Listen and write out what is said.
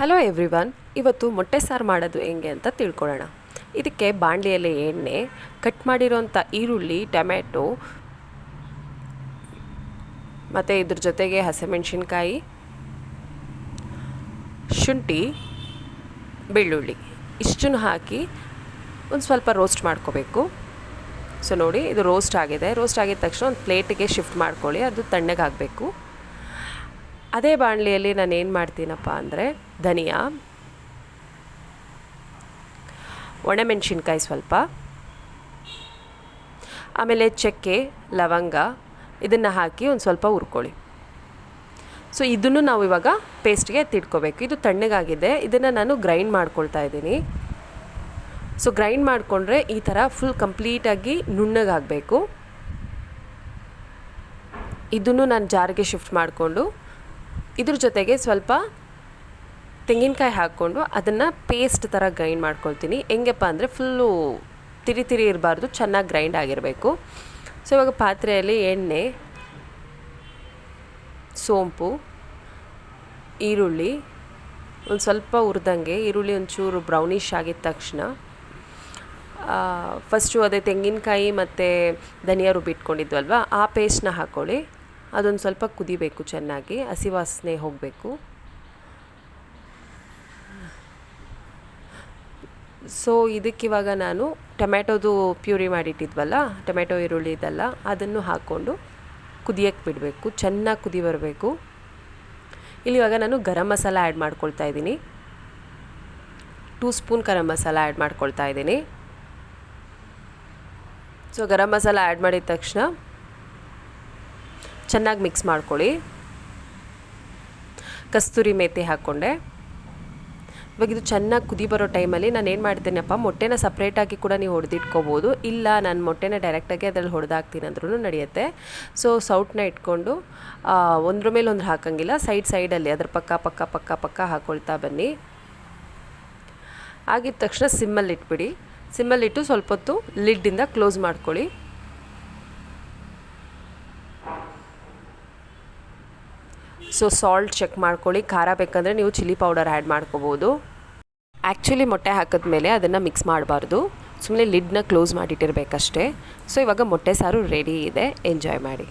Hello everyone, ಇವತ್ತು ಮೊಟ್ಟೆ ಸಾರು ಮಾಡೋದು ಹೆಂಗೆ ಅಂತ ತಿಳ್ಕೊಳ್ಳೋಣ. ಇದಕ್ಕೆ ಬಾಣಲಿಯಲ್ಲಿ ಎಣ್ಣೆ, ಕಟ್ ಮಾಡಿರೋಂಥ ಈರುಳ್ಳಿ, ಟೊಮ್ಯಾಟೊ ಮತ್ತು ಇದ್ರ ಜೊತೆಗೆ ಹಸಿಮೆಣಸಿನ್ಕಾಯಿ, ಶುಂಠಿ, ಬೆಳ್ಳುಳ್ಳಿ ಇಷ್ಟನ್ನು ಹಾಕಿ ಒಂದು ಸ್ವಲ್ಪ ರೋಸ್ಟ್ ಮಾಡ್ಕೋಬೇಕು. ಸೊ ನೋಡಿ, ಇದು ರೋಸ್ಟ್ ಆಗಿದೆ. ರೋಸ್ಟ್ ಆಗಿದ ತಕ್ಷಣ ಒಂದು ಪ್ಲೇಟಿಗೆ ಶಿಫ್ಟ್ ಮಾಡ್ಕೊಳ್ಳಿ, ಅದು ತಣ್ಣಗಾಗಬೇಕು. ಅದೇ ಬಾಣಲಿಯಲ್ಲಿ ನಾನು ಏನು ಮಾಡ್ತೀನಪ್ಪ ಅಂದರೆ ಧನಿಯಾ, ಒಣಮೆಣಸಿನ್ಕಾಯಿ ಸ್ವಲ್ಪ, ಆಮೇಲೆ ಚಕ್ಕೆ, ಲವಂಗ ಇದನ್ನು ಹಾಕಿ ಒಂದು ಸ್ವಲ್ಪ ಹುರ್ಕೊಳ್ಳಿ. ಸೊ ಇದನ್ನು ನಾವು ಇವಾಗ ಪೇಸ್ಟ್ಗೆ ಎತ್ತಿಟ್ಕೋಬೇಕು. ಇದು ತಣ್ಣಗಾಗಿದೆ, ಇದನ್ನು ನಾನು ಗ್ರೈಂಡ್ ಮಾಡ್ಕೊಳ್ತಾ ಇದ್ದೀನಿ. ಸೊ ಗ್ರೈಂಡ್ ಮಾಡಿಕೊಂಡ್ರೆ ಈ ಥರ ಫುಲ್ ಕಂಪ್ಲೀಟಾಗಿ ನುಣ್ಣಗಾಗಬೇಕು. ಇದನ್ನು ನಾನು ಜಾರಿಗೆ ಶಿಫ್ಟ್ ಮಾಡಿಕೊಂಡು ಇದ್ರ ಜೊತೆಗೆ ಸ್ವಲ್ಪ ತೆಂಗಿನಕಾಯಿ ಹಾಕ್ಕೊಂಡು ಅದನ್ನು ಪೇಸ್ಟ್ ಥರ ಗ್ರೈಂಡ್ ಮಾಡ್ಕೊಳ್ತೀನಿ. ಹೆಂಗಪ್ಪ ಅಂದರೆ ಫುಲ್ಲು ತಿರಿ ತಿರಿ ಇರಬಾರ್ದು, ಚೆನ್ನಾಗಿ ಗ್ರೈಂಡ್ ಆಗಿರಬೇಕು. ಸೊ ಇವಾಗ ಪಾತ್ರೆಯಲ್ಲಿ ಎಣ್ಣೆ, ಸೋಂಪು, ಈರುಳ್ಳಿ ಒಂದು ಸ್ವಲ್ಪ ಹುರಿದಂಗೆ, ಈರುಳ್ಳಿ ಒಂಚೂರು ಬ್ರೌನಿಷ್ ಆಗಿದ ತಕ್ಷಣ ಫಸ್ಟು ಅದೇ ತೆಂಗಿನಕಾಯಿ ಮತ್ತು ಧನಿಯಾ ರುಬ್ಬಿಟ್ಕೊಂಡಿದ್ವಲ್ವ ಆ ಪೇಸ್ಟ್ನ ಹಾಕ್ಕೊಳ್ಳಿ. ಅದೊಂದು ಸ್ವಲ್ಪ ಕುದಿಬೇಕು, ಚೆನ್ನಾಗಿ ಹಸಿ ವಾಸನೆ ಹೋಗಬೇಕು. ಸೊ ಇದಕ್ಕಿವಾಗ ನಾನು ಟೊಮ್ಯಾಟೋದು ಪ್ಯೂರಿ ಮಾಡಿಟ್ಟಿದ್ವಲ್ಲ, ಟೊಮ್ಯಾಟೊ ಈರುಳ್ಳಿ ಇದೆಲ್ಲ ಅದನ್ನು ಹಾಕ್ಕೊಂಡು ಕುದಿಯಕ್ಕೆ ಬಿಡಬೇಕು, ಚೆನ್ನಾಗಿ ಕುದಿ ಬರಬೇಕು. ಇಲ್ಲಿ ಇವಾಗ ನಾನು ಗರಂ ಮಸಾಲ ಆ್ಯಡ್ ಮಾಡ್ಕೊಳ್ತಾ ಇದ್ದೀನಿ. 2 ಸ್ಪೂನ್ ಗರಂ ಮಸಾಲ ಆ್ಯಡ್ ಮಾಡ್ಕೊಳ್ತಾ ಇದ್ದೀನಿ. ಸೊ ಗರಂ ಮಸಾಲ ಆ್ಯಡ್ ಮಾಡಿದ ತಕ್ಷಣ ಚೆನ್ನಾಗಿ ಮಿಕ್ಸ್ ಮಾಡ್ಕೊಳ್ಳಿ. ಕಸ್ತೂರಿ ಮೇಥಿ ಹಾಕ್ಕೊಂಡೆ. ಇವಾಗ ಇದು ಚೆನ್ನಾಗಿ ಕುದಿ ಬರೋ ಟೈಮಲ್ಲಿ ನಾನು ಏನು ಮಾಡ್ತೀನಪ್ಪ, ಮೊಟ್ಟೆನ ಸಪ್ರೇಟಾಗಿ ಕೂಡ ನೀವು ಹೊಡೆದಿಟ್ಕೋಬೋದು, ಇಲ್ಲ ನಾನು ಮೊಟ್ಟೆನ ಡೈರೆಕ್ಟಾಗಿ ಅದರಲ್ಲಿ ಹೊಡೆದಾಕ್ತೀನಿ ಅಂದ್ರೂ ನಡೆಯುತ್ತೆ. ಸೊ ಸೌಟನ್ನ ಇಟ್ಕೊಂಡು ಒಂದ್ರ ಮೇಲೆ ಒಂದು ಹಾಕೋಂಗಿಲ್ಲ, ಸೈಡಲ್ಲಿ ಅದ್ರ ಪಕ್ಕ ಹಾಕ್ಕೊಳ್ತಾ ಬನ್ನಿ. ಆಗಿದ ತಕ್ಷಣ ಸಿಮ್ಮಲ್ಲಿಟ್ಬಿಡಿ. ಸಿಮ್ಮಲ್ಲಿಟ್ಟು ಸ್ವಲ್ಪ ಹೊತ್ತು ಲಿಡ್ಡಿಂದ ಕ್ಲೋಸ್ ಮಾಡ್ಕೊಳ್ಳಿ. ಸೊ ಸಾಲ್ಟ್ ಚೆಕ್ ಮಾಡ್ಕೊಳ್ಳಿ, ಖಾರ ಬೇಕಂದರೆ ನೀವು ಚಿಲ್ಲಿ ಪೌಡರ್ ಆ್ಯಡ್ ಮಾಡ್ಕೋಬೋದು. ಆ್ಯಕ್ಚುಲಿ ಮೊಟ್ಟೆ ಹಾಕಿದ್ಮೇಲೆ ಅದನ್ನು ಮಿಕ್ಸ್ ಮಾಡಬಾರ್ದು, ಸುಮ್ಮನೆ ಲಿಡ್ನ ಕ್ಲೋಸ್ ಮಾಡಿಟ್ಟಿರಬೇಕಷ್ಟೇ. ಸೊ ಇವಾಗ ಮೊಟ್ಟೆ ಸಾರು ರೆಡಿ ಇದೆ, ಎಂಜಾಯ್ ಮಾಡಿ.